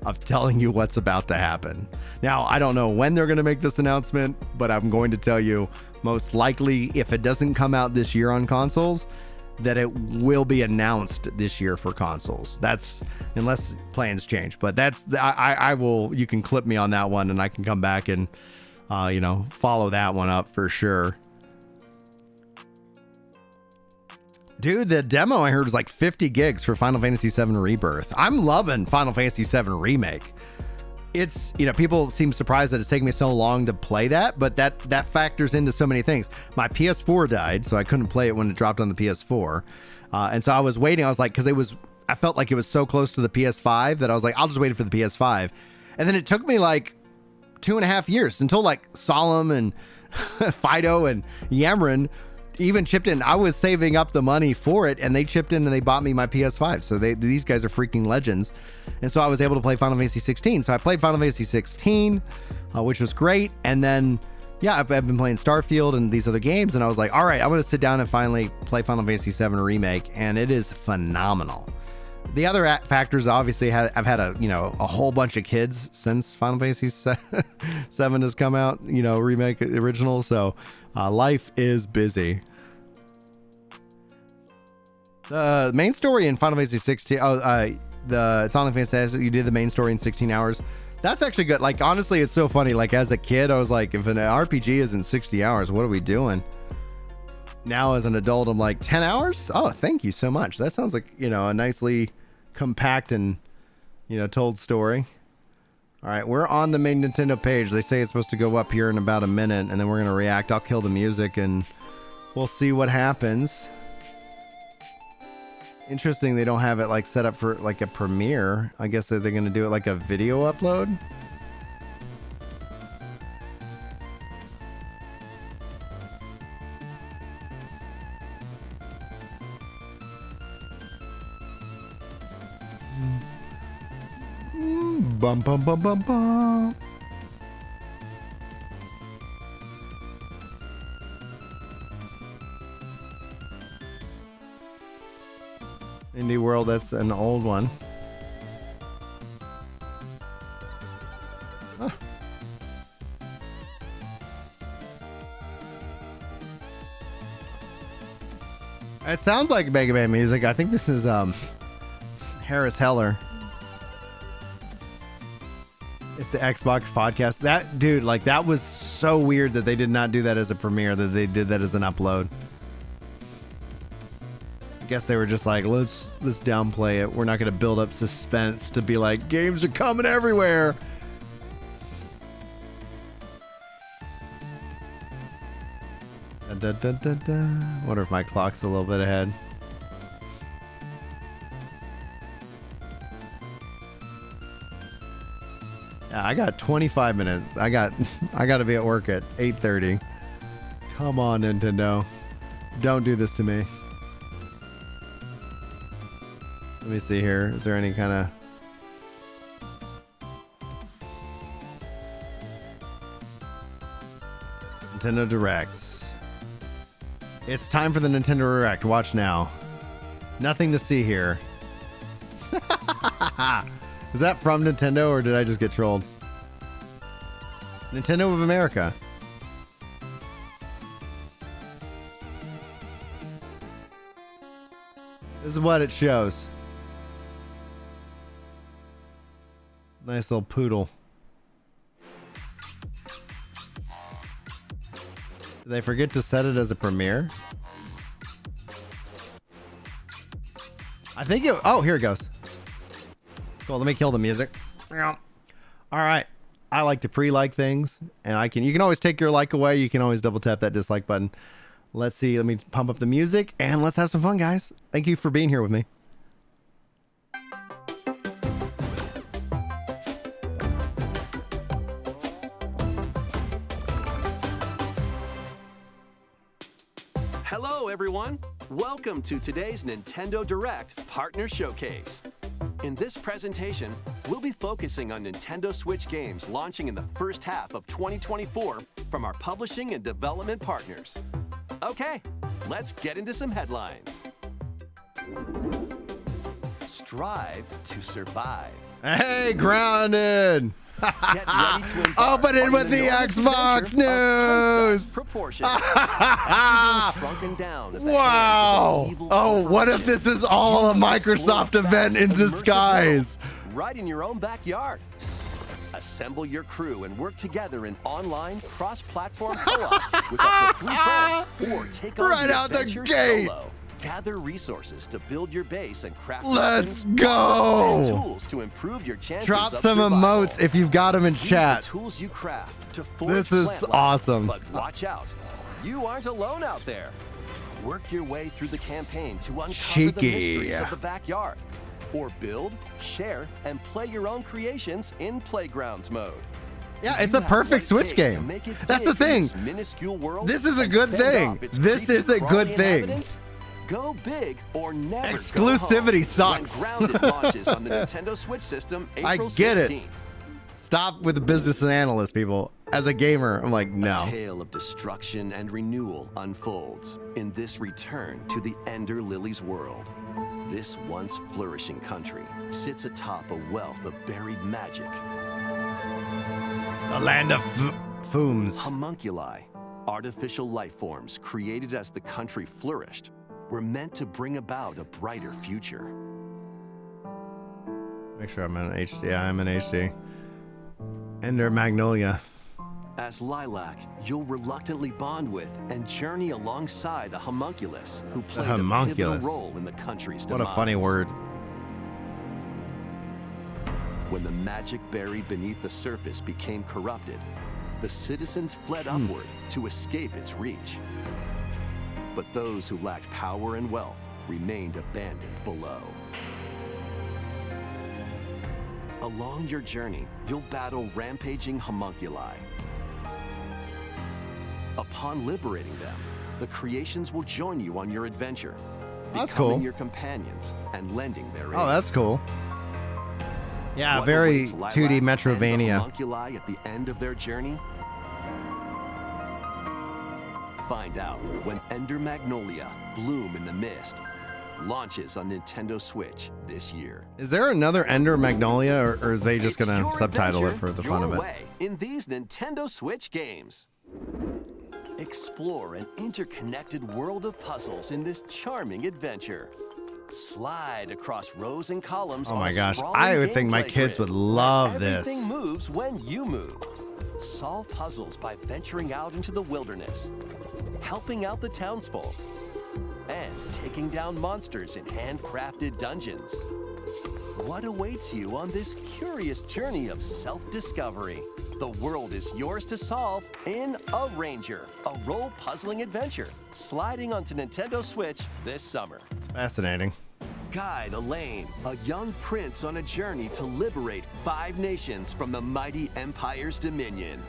of telling you what's about to happen. Now, I don't know when they're going to make this announcement, but I'm going to tell you, most likely, if it doesn't come out this year on consoles, that it will be announced this year for consoles. That's, unless plans change, but that's, I will, you can clip me on that one and I can come back and, follow that one up for sure. Dude, the demo I heard was like 50 gigs for Final Fantasy VII Rebirth. I'm loving Final Fantasy VII Remake. It's, people seem surprised that it's taking me so long to play that, but that factors into so many things. My PS4 died, so I couldn't play it when it dropped on the PS4. And so I was waiting. I was like, because I felt like it was so close to the PS5 that I was like, I'll just wait for the PS5. And then it took me like 2.5 years until like Solemn and Fido and Yamrin even chipped in. I was saving up the money for it, and they chipped in and they bought me my PS5. So these guys are freaking legends. And so I was able to play Final Fantasy 16. So I played Final Fantasy 16, which was great. And then, yeah, I've been playing Starfield and these other games. And I was like, all right, I'm going to sit down and finally play Final Fantasy 7 Remake. And it is phenomenal. The other factors, obviously, I've had a whole bunch of kids since Final Fantasy 7 has come out, Remake original. So life is busy. The main story in Final Fantasy 16, it's Final Fantasy, you did the main story in 16 hours. That's actually good. Like, honestly, it's so funny. Like, as a kid, I was like, if an RPG is in 60 hours, what are we doing? Now, as an adult, I'm like, 10 hours? Oh, thank you so much. That sounds like, a nicely compact and, told story. All right, we're on the main Nintendo page. They say it's supposed to go up here in about a minute, and then we're going to react. I'll kill the music, and we'll see what happens. Interesting, they don't have it like set up for like a premiere. I guess that they're going to do it like a video upload. Bum bum bum bum bum. Indie World, that's an old one. Huh. It sounds like Mega Man music. I think this is Harris Heller. It's the Xbox podcast. That dude, like, that was so weird that they did not do that as a premiere, that they did that as an upload. I guess they were just like, let's downplay it. We're not going to build up suspense to be like, games are coming everywhere. Da, da, da, da. Wonder if my clock's a little bit ahead. Yeah, I got 25 minutes. I got to be at work at 8:30. Come on, Nintendo. Don't do this to me. Let me see here. Is there any kind of... Nintendo Directs. It's time for the Nintendo Direct. Watch now. Nothing to see here. Is that from Nintendo, or did I just get trolled? Nintendo of America. This is what it shows. Nice little poodle. Did they forget to set it as a premiere? I think it... Oh, here it goes. Cool, let me kill the music. All right. I like to pre-like things, and you can always take your like away. You can always double tap that dislike button. Let's see. Let me pump up the music, and let's have some fun, guys. Thank you for being here with me.
Hello, everyone. Welcome to today's Nintendo Direct Partner Showcase. In this presentation, we'll be focusing on Nintendo Switch games launching in the first half of 2024 from our publishing and development partners. Okay, let's get into some headlines. Strive to survive.
Hey, grounded!
Get ready to embark
Open it
on
with
the
the Xbox news!
Proportion. After being shrunken down at the
Wow!
hands of an evil
Oh, what if
corporation,
this is all a
you can
Microsoft
explore
event in
vast immersive
disguise?
worlds right in your own backyard. Assemble your crew and work together in online cross-platform co-op with up to 3 friends, or take on
Right
the
out the
adventure
gate.
solo. Gather resources to build your base and craft
Let's
weapons,
go.
and tools to improve your chances
Drop
of
some
survival.
emotes if you've got them in
Use
chat.
the tools you craft to forge
This is
plant life.
awesome.
But watch out, you aren't alone out there. Work your way through the campaign to uncover
Cheeky.
the mysteries of the backyard. Or build, share, and play your own creations in Playgrounds mode.
Yeah,
Do
it's
you
a
have
perfect
what it
Switch
takes to
game.
make it
That's the
big in
thing.
this minuscule world
This is a
and
good
fend
thing.
off its
This
creepy,
is a good
crawly
thing.
inhabitants? Go big or never
Exclusivity
go home.
sucks.
When Grounded launches on the Nintendo Switch system April
I get
16th.
it. Stop with the business and analyst, people. As a gamer, I'm like, no.
A tale of destruction and renewal unfolds in this return to the Ender Lily's world. This once flourishing country sits atop a wealth of buried magic.
The land of Fooms.
Homunculi, artificial life forms created as the country flourished, were meant to bring about a brighter future.
Make sure I'm in HD. Yeah, I'm in HD. Ender Magnolia.
As Lilac, you'll reluctantly bond with and journey alongside a homunculus who played a pivotal
homunculus.
role in the country's
What a
demise.
funny word.
When the magic buried beneath the surface became corrupted, the citizens fled upward to escape its reach. But those who lacked power and wealth remained abandoned below. Along your journey, you'll battle rampaging homunculi. Upon liberating them, the creations will join you on your adventure,
That's
becoming
cool.
your companions and lending their aid.
Oh, that's cool. Yeah,
What
very
awaits Lilac
2D
and the
Metrovania.
homunculi at the end of their journey? Find out when Ender Magnolia, Bloom in the Mist, launches on Nintendo Switch this year.
Is there another Ender Magnolia, or is they just
It's
gonna
your
subtitle it
adventure,
for the fun of
your
it?
way in these Nintendo Switch games. Explore an interconnected world of puzzles in this charming adventure. Slide across rows and columns.
Oh
on
my
a
gosh,
sprawling
I would think my
gameplay
kids
grid
would love
where
this.
Everything moves when you move. Solve puzzles by venturing out into the wilderness, helping out the townsfolk, and taking down monsters in handcrafted dungeons. What awaits you on this curious journey of self-discovery? The world is yours to solve in A Ranger, a role puzzling adventure, sliding onto Nintendo Switch this summer.
Fascinating.
Guide Elaine, a young prince on a journey to liberate 5 nations from the mighty Empire's dominion.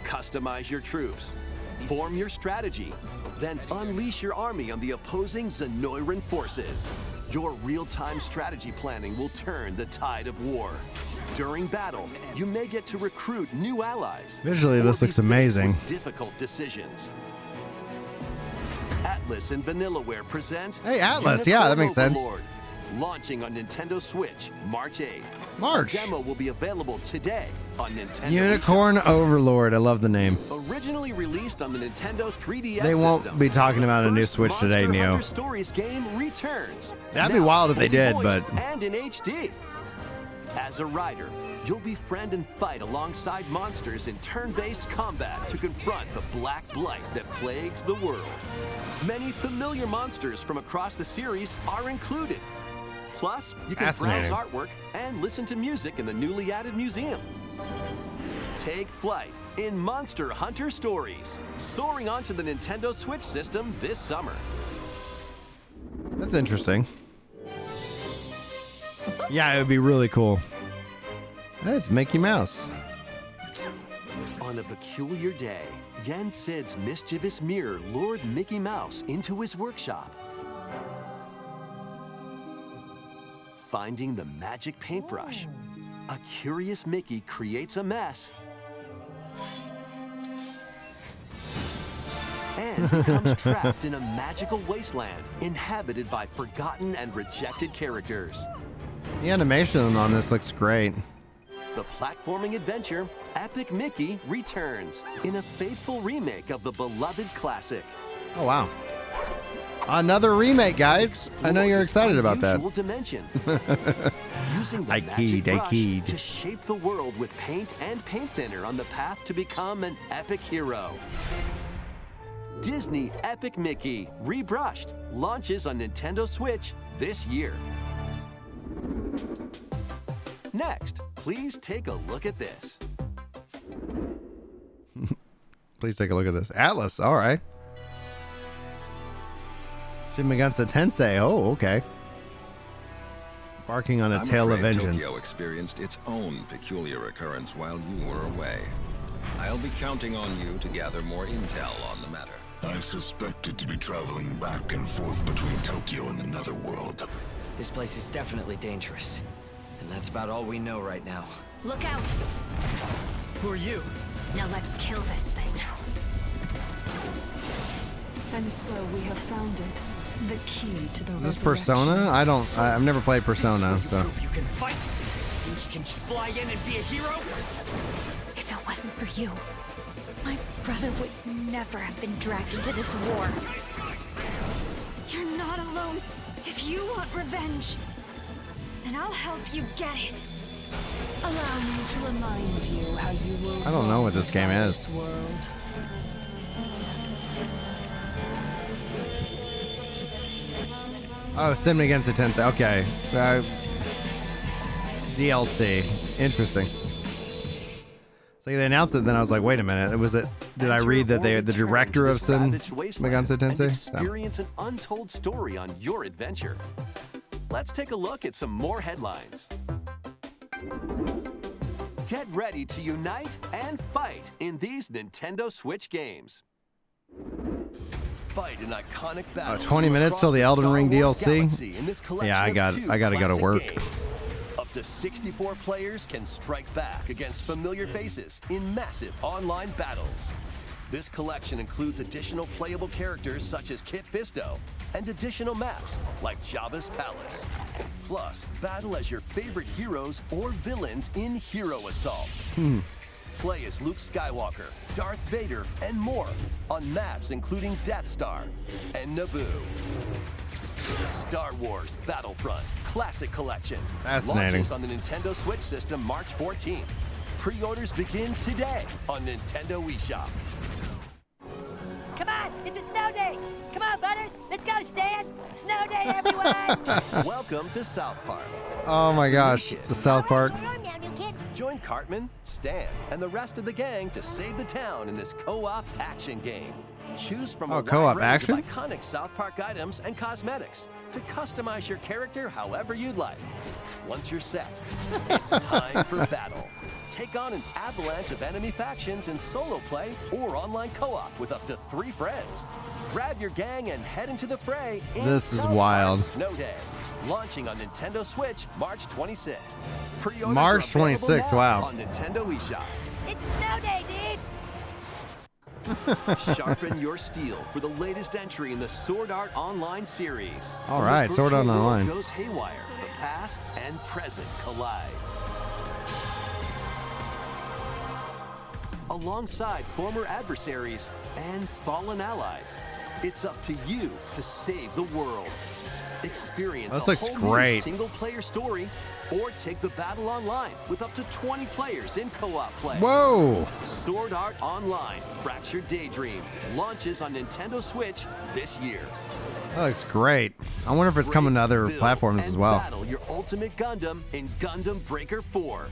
Customize your troops, form your strategy, then unleash your army on the opposing Zenoiran forces. Your real-time strategy planning will turn the tide of war. During battle, you may get to recruit new allies.
Visually,
or
this
be
looks
faced
amazing.
with difficult decisions. Atlas and Vanillaware present
Hey, Atlas, yeah, that makes sense.
Overlord, launching on Nintendo Switch March 8th.
March.
The demo will be available today on Nintendo
Unicorn Overlord. I love the name.
eShop. Originally released on the Nintendo 3DS
They won't
system,
be talking about a new
first
Switch today,
Monster
Neo.
Hunter Stories game returns.
That'd be
Now
wild if they
fully
did,
voiced
but-
and in HD. As a rider, you'll befriend and fight alongside monsters in turn-based combat to confront the black blight that plagues the world. Many familiar monsters from across the series are included. Plus, you can browse
Fascinating.
artwork and listen to music in the newly added museum. Take flight in Monster Hunter Stories, soaring onto the Nintendo Switch system this summer.
That's interesting. Yeah, it would be really cool. Hey, it's Mickey Mouse.
On a peculiar day, Yen Sid's mischievous mirror lured Mickey Mouse into his workshop. Finding the magic paintbrush, a curious Mickey creates a mess and becomes trapped in a magical wasteland inhabited by forgotten and rejected characters.
The animation on this looks great.
The platforming adventure, Epic Mickey, returns in a faithful remake of the beloved classic.
Oh, wow. Another remake, guys. I know
Explore
you're
this
excited about that.
unusual dimension. Using the
I
magic
keyed, I
brush
keyed.
to shape the world with paint and paint thinner on the path to become an epic hero. Disney Epic Mickey, rebrushed, launches on Nintendo Switch this year. Next, please take a look at this.
Please take a look at this. Atlas, all right. Shin Megami Tensei. Oh, okay. Barking on a
I'm
tale of
afraid
vengeance.
Tokyo experienced its own peculiar occurrence while you were away. I'll be counting on you to gather more intel on the matter.
I suspected to be traveling back and forth between Tokyo and the Netherworld.
This place is definitely dangerous. And that's about all we know right now.
Look out!
Who are you?
Now let's kill this thing.
And so we have found it. The key to the
Is this
resurrection.
Persona? I've never played Persona, so.
You can fight? You think you can just fly in and be a hero?
If it wasn't for you, my brother would never have been dragged into this war.
You're not alone. If you want revenge, then I'll help you get it. Allow me to remind you how you will.
I don't know what this game
roam
is.
this world.
Oh, Sim against the Tensei. Okay. DLC. Interesting. So they announced it, then I was like, wait a minute. Did I read that the director of Sim against the Tensei?
Experience an untold story on your adventure. Let's take a look at some more headlines. Get ready to unite and fight in these Nintendo Switch games. Fight an iconic battle.
20 minutes till the Elden Ring DLC? Yeah, I
got
gotta go to work.
Up to 64 players can strike back against familiar faces in massive online battles. This collection includes additional playable characters such as Kit Fisto and additional maps like Jabba's Palace. Plus, battle as your favorite heroes or villains in Hero Assault. Play as Luke Skywalker, Darth Vader, and more on maps including Death Star and Naboo. Star Wars Battlefront Classic Collection
Fascinating.
launches on the Nintendo Switch system March 14th. Pre-orders begin today on Nintendo eShop.
Come on, it's a snow day. Come on, Butters, let's go, Stan. Snow day, everyone.
Welcome to South Park.
Oh my
As the
gosh,
new kid,
the South Park.
join Cartman, Stan, and the rest of the gang to save the town in this co-op action game. Choose from a
co-op
wide range
action?
of iconic South Park items and cosmetics to customize your character however you'd like. Once you're set, it's time for battle. Take on an avalanche of enemy factions in solo play or online co-op with up to 3 friends. Grab your gang and head into the fray in
This is
South Park
wild.
Snow Day, launching on Nintendo Switch March 26th. Pre-orders
March
are available
26th,
now
wow.
on Nintendo eShop.
It's a snow day, dude.
Sharpen your steel for the latest entry in the Sword Art Online series.
All
When
right,
the
Sword Art
virtual world
Online.
goes haywire. The past and present collide. Alongside former adversaries and fallen allies, it's up to you to save the world. Experience
This
a
looks
whole
great.
new single-player story, or take the battle online with up to 20 players in co-op play.
Whoa!
Sword Art Online Fractured Daydream launches on Nintendo Switch this year.
That looks great. I wonder if it's coming to other
Build
platforms
and
as well.
Battle your ultimate Gundam in Gundam Breaker 4.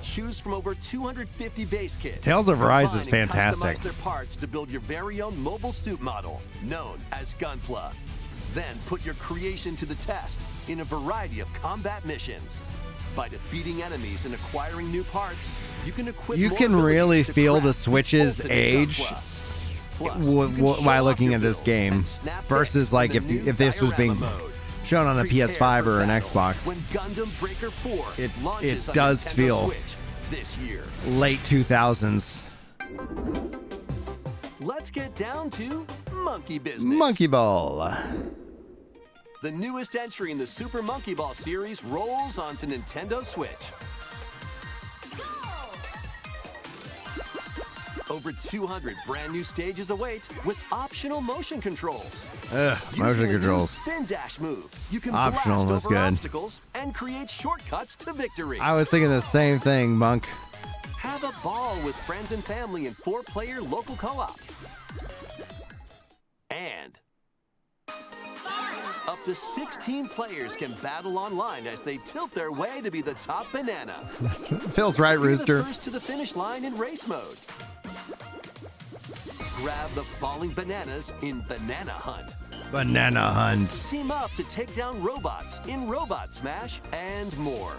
Choose from over 250 base kits.
Tales of Rise is
Combine and
fantastic.
Customize their parts to build your very own mobile suit model, known as Gunpla. Then put your creation to the test in a variety of combat missions. By defeating enemies and acquiring new parts, you can equip
You
more
can
abilities
really
to
feel the
craft
Switch's
ultimate
age
Gunpla. Plus, you can show
while
off
looking
your
at this
builds
game
and snap
versus
pics
like
in the new
if this was being
diorama mode.
shown on a
Prepare
PS5
for
or an
battle
Xbox.
When Gundam Breaker 4
It
launches on
does
Nintendo
feel
Switch this year.
late 2000s.
Let's get down to monkey business.
Monkey Ball.
The newest entry in the Super Monkey Ball series rolls onto Nintendo Switch. Over 200 brand new stages await with optional motion controls.
Ugh, motion
Using a new
controls.
spin dash move, you can
Optional,
blast
that's
over
good.
obstacles and create shortcuts to victory.
I was thinking the same thing, Monk.
Have a ball with friends and family in 4-player local co-op. And up to 16 players can battle online as they tilt their way to be the top banana.
Feels right,
Be the
Rooster.
first to the finish line in race mode. Grab the falling bananas in Banana Hunt.
Banana Hunt.
Team up to take down robots in Robot Smash and more.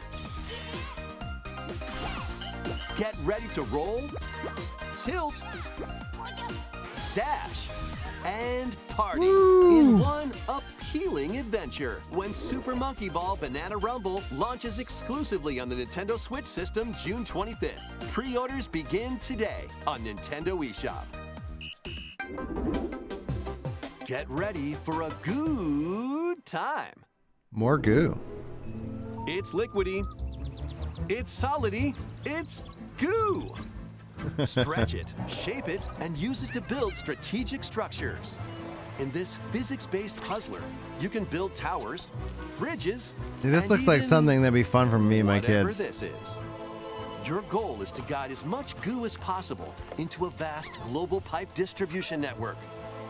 Get ready to roll, tilt, dash, and party in one appealing adventure when Super Monkey Ball Banana Rumble launches exclusively on the Nintendo Switch system June 25th. Pre-orders begin today on Nintendo eShop. Get ready for a good time.
More goo.
It's liquidy, it's solidy, it's goo. Stretch it, shape it, and use it to build strategic structures. In this physics-based puzzler, you can build towers, bridges,
See, this
and
looks like
even
something that'd be fun for me and my
whatever
kids.
this is. Your goal is to guide as much goo as possible into a vast global pipe distribution network.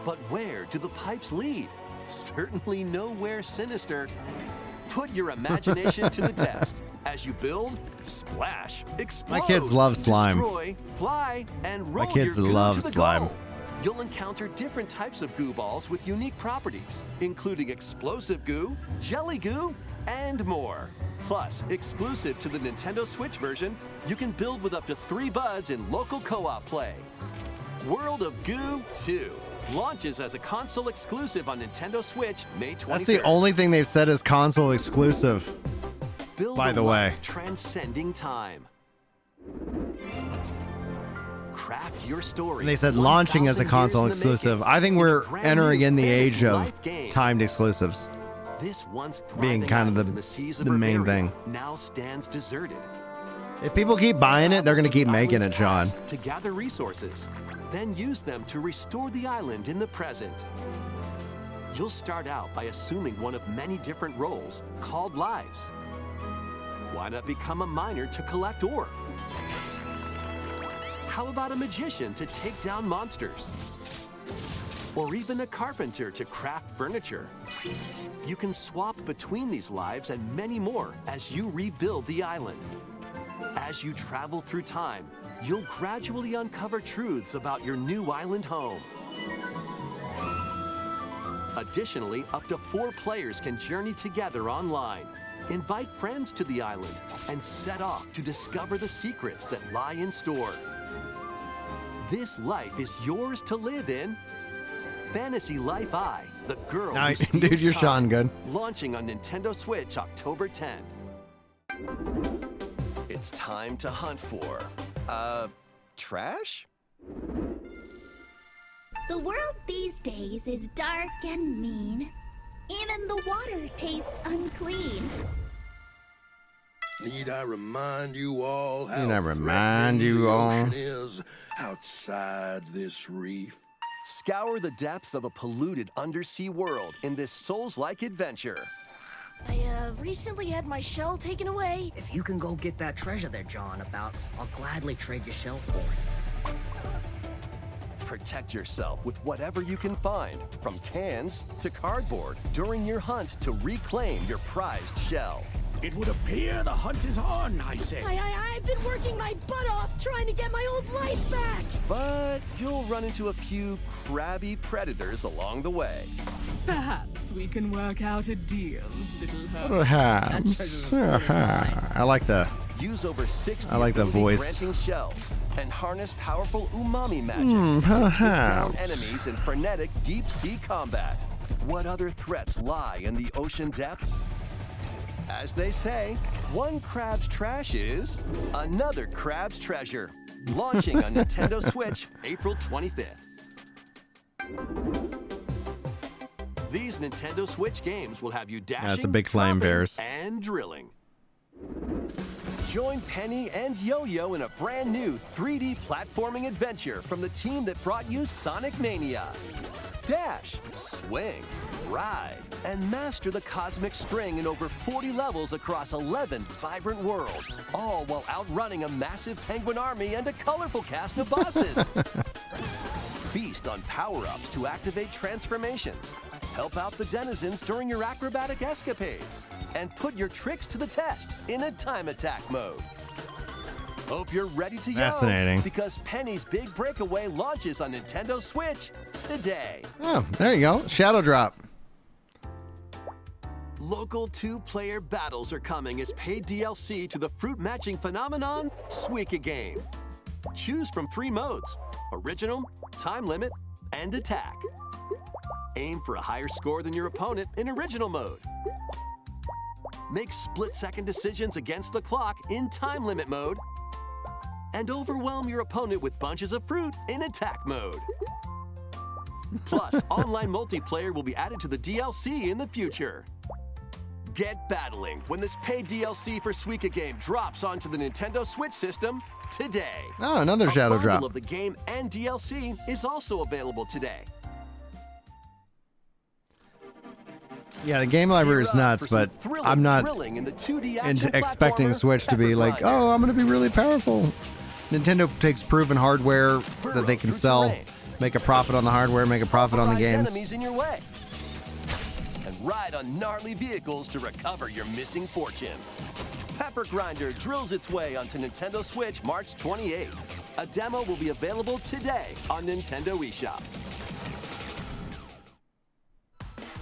But where do the pipes lead? Certainly nowhere sinister. Put your imagination to the test as you build, splash, explode,
My kids love slime.
destroy, fly, and roll
kids
your goo
love
to the
slime.
goal. You'll encounter different types of goo balls with unique properties, including explosive goo, jelly goo, and more. Plus, exclusive to the Nintendo Switch version, you can build with up to 3 buds in local co-op play. World of Goo 2 launches as a console exclusive on Nintendo Switch May 23rd.
That's the only thing they've said is console exclusive.
Build
by
a
the way.
life transcending time. Craft your story.
And they said launching as a
1,000
console
years in the
exclusive.
making
I think
in a
we're
brand
entering
new
in the age
fantasy
of
life game.
timed exclusives.
This once
being
thriving
kind of
island
the-
in the seas of
the main
Bavaria
thing.
now stands deserted.
If people keep buying it, they're going to keep
the
making it,
island's
John.
past to gather resources, then use them to restore the island in the present. You'll start out by assuming one of many different roles called lives. Why not become a miner to collect ore? How about a magician to take down monsters? Or even a carpenter to craft furniture? You can swap between these lives and many more as you rebuild the island. As you travel through time, you'll gradually uncover truths about your new island home. Additionally, up to 4 players can journey together online, invite friends to the island, and set off to discover the secrets that lie in store. This life is yours to live in. Fantasy Life I, the girl who
Nice.
steals
Dude, you're
time,
Sean good.
launching on Nintendo Switch October 10th. It's time to hunt for, trash?
The world these days is dark and mean. Even the water tastes unclean.
Need I remind you all how
Need I remind
threatening
you
the
all?
ocean is outside this reef?
Scour the depths of a polluted undersea world in this Souls-like adventure.
I recently had my shell taken away.
If you can go get that treasure they're jawing about, I'll gladly trade your shell for it.
Protect yourself with whatever you can find, from cans to cardboard, during your hunt to reclaim your prized shell.
It would appear the hunt is on, I say.
I've been working my butt off trying to get my old life back.
But you'll run into a few crabby predators along the way.
Perhaps we can work out a deal, little her.
I like the
Use over 60
I like the voice.
ability-granting shells and harness powerful umami magic to take down enemies in frenetic deep-sea combat. What other threats lie in the ocean depths? As they say, one crab's trash is another crab's treasure. Launching on Nintendo Switch April 25th. These Nintendo Switch games will have you dashing,
That's a big flame
chopping,
bears.
and drilling. Join Penny and Yo-Yo in a brand new 3D platforming adventure from the team that brought you Sonic Mania. Dash, swing, ride, and master the cosmic string in over 40 levels across 11 vibrant worlds, all while outrunning a massive penguin army and a colorful cast of bosses. Feast on power-ups to activate transformations. Help out the denizens during your acrobatic escapades. And put your tricks to the test in a time attack mode. Hope you're ready to
Fascinating.
yo, because Penny's Big Breakaway launches on Nintendo Switch today.
Oh, there you go. Shadow Drop.
Local 2-player battles are coming as paid DLC to the fruit matching phenomenon, Suika Game. Choose from 3 modes: Original, Time Limit, and Attack. Aim for a higher score than your opponent in Original mode. Make split-second decisions against the clock in Time Limit mode. And overwhelm your opponent with bunches of fruit in Attack mode. Plus, online multiplayer will be added to the DLC in the future. Get battling when this paid DLC for Suika Game drops onto the Nintendo Switch system today.
Oh, another shadow drop.
A bundle of the game and DLC is also available today.
Yeah, the game library is nuts, but I'm not expecting Switch to be like, oh, I'm going to be really powerful. Nintendo takes proven hardware that they can sell, make a profit on the hardware, make a profit on the games.
Enemies in your way. And ride on gnarly vehicles to recover your missing fortune. Pepper Grinder drills its way onto Nintendo Switch March 28th. A demo will be available today on Nintendo eShop.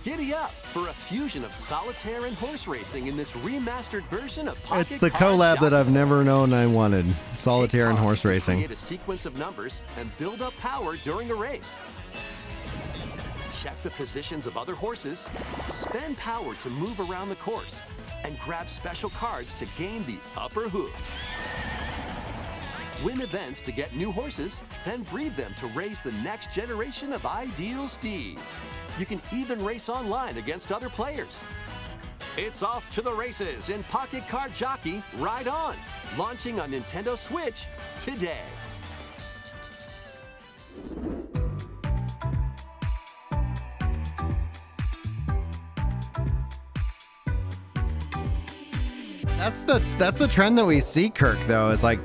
Giddy up for a fusion of solitaire and horse racing in this remastered version of Pocket
It's the
Card
collab that
Jockey.
I've never known I wanted. Solitaire and horse racing.
Create a sequence of numbers and build up power during a race. Check the positions of other horses, spend power to move around the course, and grab special cards to gain the upper hoof. Win events to get new horses, then breed them to raise the next generation of ideal steeds. You can even race online against other players. It's off to the races in Pocket Card Jockey Ride On, launching on Nintendo Switch today.
That's the trend that we see, Kirk, though. Is like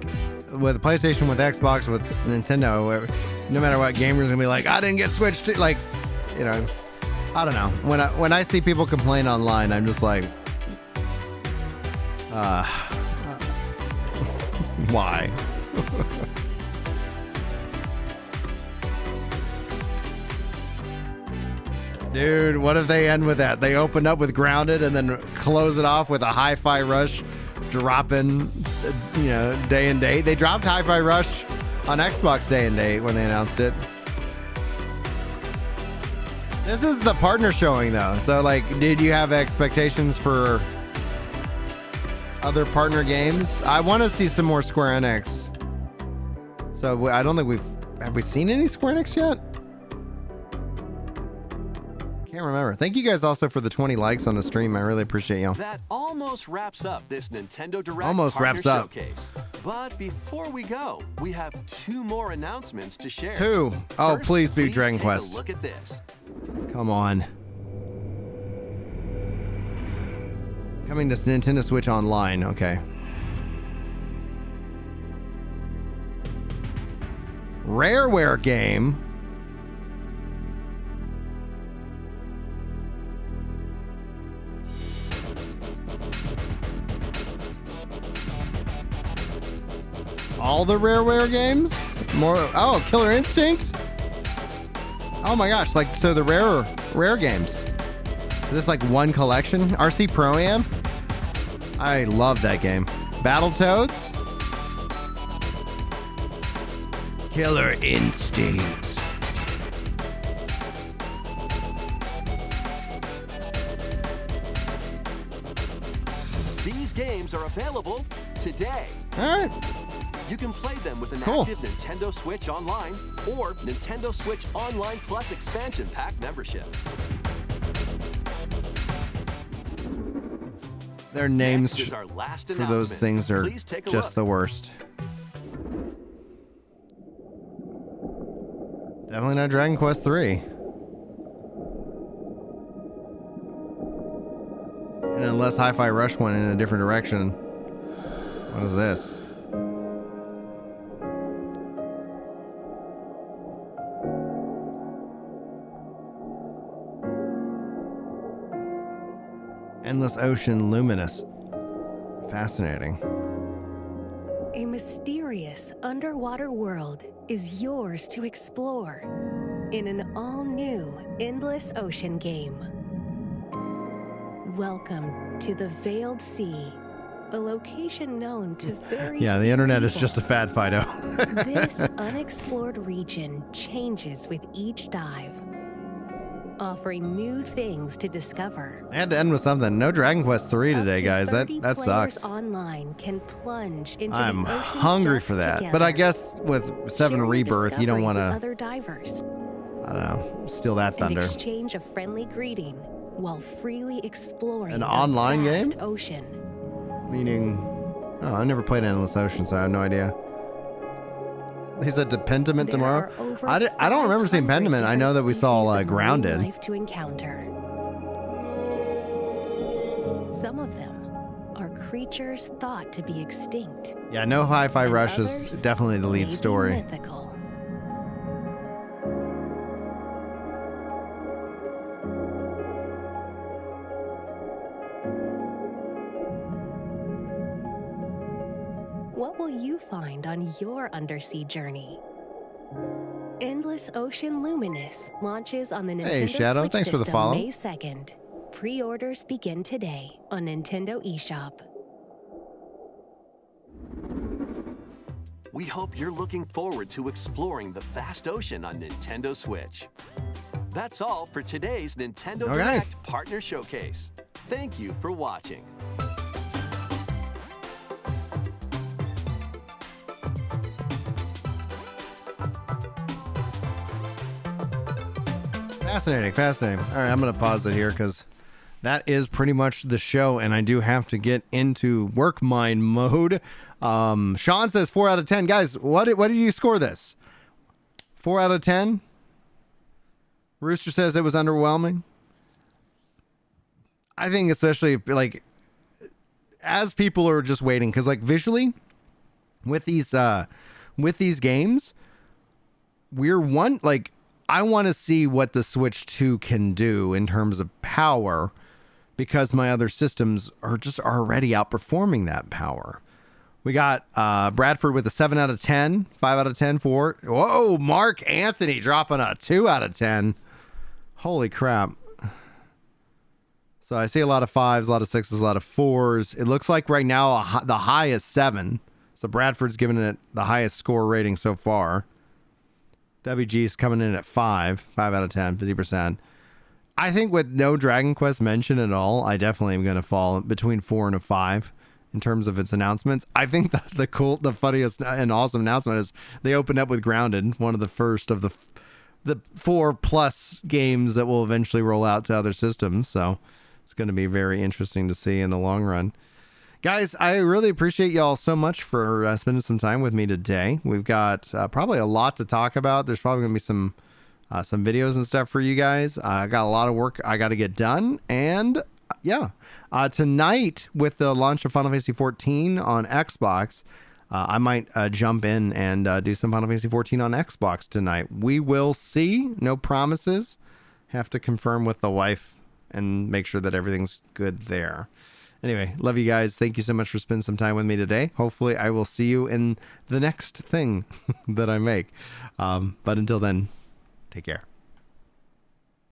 with PlayStation, with Xbox, with Nintendo, where no matter what, gamers gonna be like, I didn't get Switch to, like, you know, I don't know. When I see people complain online, I'm just like, why? Dude, what if they end with that? They open up with Grounded and then close it off with a Hi-Fi Rush dropping, you know, day and date. They dropped Hi-Fi Rush on Xbox day and date when they announced it. This is the partner showing, though. So, like, did you have expectations for other partner games? I want to see some more Square Enix. So, I don't think have we seen any Square Enix yet? Can't remember. Thank you guys also for the 20 likes on the stream. I really appreciate y'all.
That almost wraps up this Nintendo Direct
Almost
Partner
wraps up.
Showcase. But before we go, we have 2 more announcements to share.
2? Oh,
First,
please be Dragon
take
Quest.
A look at this.
Come on. Coming to Nintendo Switch Online. Okay. Rareware game. All the Rareware games? More. Oh, Killer Instinct? Oh my gosh, like, so the rare games. Is this like one collection? RC Pro-Am? I love that game. Battletoads? Killer Instinct.
These games are available today.
All right.
You can play them with an
Cool.
active Nintendo Switch Online or Nintendo Switch Online Plus expansion pack membership.
Their names
Next is our last
for those
announcement.
things are
Please take a
just
look.
the worst. Definitely not Dragon Quest 3. And unless Hi-Fi Rush went in a different direction. What is this? Endless Ocean Luminous. Fascinating.
A mysterious underwater world is yours to explore in an all-new Endless Ocean game.
Welcome to the Veiled Sea, a location known to very
Yeah, the
few
internet is
people.
just a fad, Fido.
This unexplored region changes with each dive, offering new things to discover.
I had to end with something. No Dragon Quest 3
Up
today,
to
guys.
30
That
players
sucks.
online can plunge into
I'm
the ocean's
hungry
depths
for that.
together.
But I guess with 7
Share your
Rebirth, you don't
discoveries
want
with
to,
other divers
I don't know, steal that
and
thunder.
exchange a friendly greeting while freely exploring
An
the
online
vast
game?
ocean.
Meaning, oh, I never played Endless Ocean, so I have no idea. He said to Pentiment
There
tomorrow.
are over
I don't remember seeing
500
Pentiment. I know that we
different
saw
species of marine
Grounded.
life to encounter. Some of them are creatures thought to be extinct.
Yeah, No Hi-Fi
and
Rush is
others
definitely the
may
lead
be
story.
mythical. What will you find on your undersea journey? Endless Ocean Luminous launches on the Nintendo
Hey, Shadow,
Switch
thanks for the
system
follow.
May 2nd. Pre-orders begin today on Nintendo eShop.
We hope you're looking forward to exploring the vast ocean on Nintendo Switch. That's all for today's Nintendo
Okay.
Direct Partner Showcase. Thank you for watching.
Fascinating, fascinating. All right, I'm going to pause it here because that is pretty much the show, and I do have to get into work mind mode. Sean says 4 out of 10. Guys, what did you score this? 4 out of 10? Rooster says it was underwhelming. I think especially, like, as people are just waiting, because, like, visually, with these games, I want to see what the Switch 2 can do in terms of power, because my other systems are just already outperforming that power. We got Bradford with a 7 out of 10, 5 out of 10 for. Whoa, Mark Anthony dropping a 2 out of 10. Holy crap. So I see a lot of 5s, a lot of 6s, a lot of 4s. It looks like right now the high is 7. So Bradford's giving it the highest score rating so far. WG's coming in at 5 out of 10, 50%. I think with no Dragon Quest mention at all, I definitely am going to fall between 4 and a 5 in terms of its announcements. I think the funniest and awesome announcement is they opened up with Grounded, one of the first of the 4+ games that will eventually roll out to other systems. So it's going to be very interesting to see in the long run. Guys, I really appreciate y'all so much for spending some time with me today. We've got probably a lot to talk about. There's probably going to be some videos and stuff for you guys. I got a lot of work I got to get done. And yeah, tonight with the launch of Final Fantasy 14 on Xbox, I might jump in and do some Final Fantasy 14 on Xbox tonight. We will see. No promises. Have to confirm with the wife and make sure that everything's good there. Anyway, love you guys. Thank you so much for spending some time with me today. Hopefully I will see you in the next thing that I make. But until then, take care.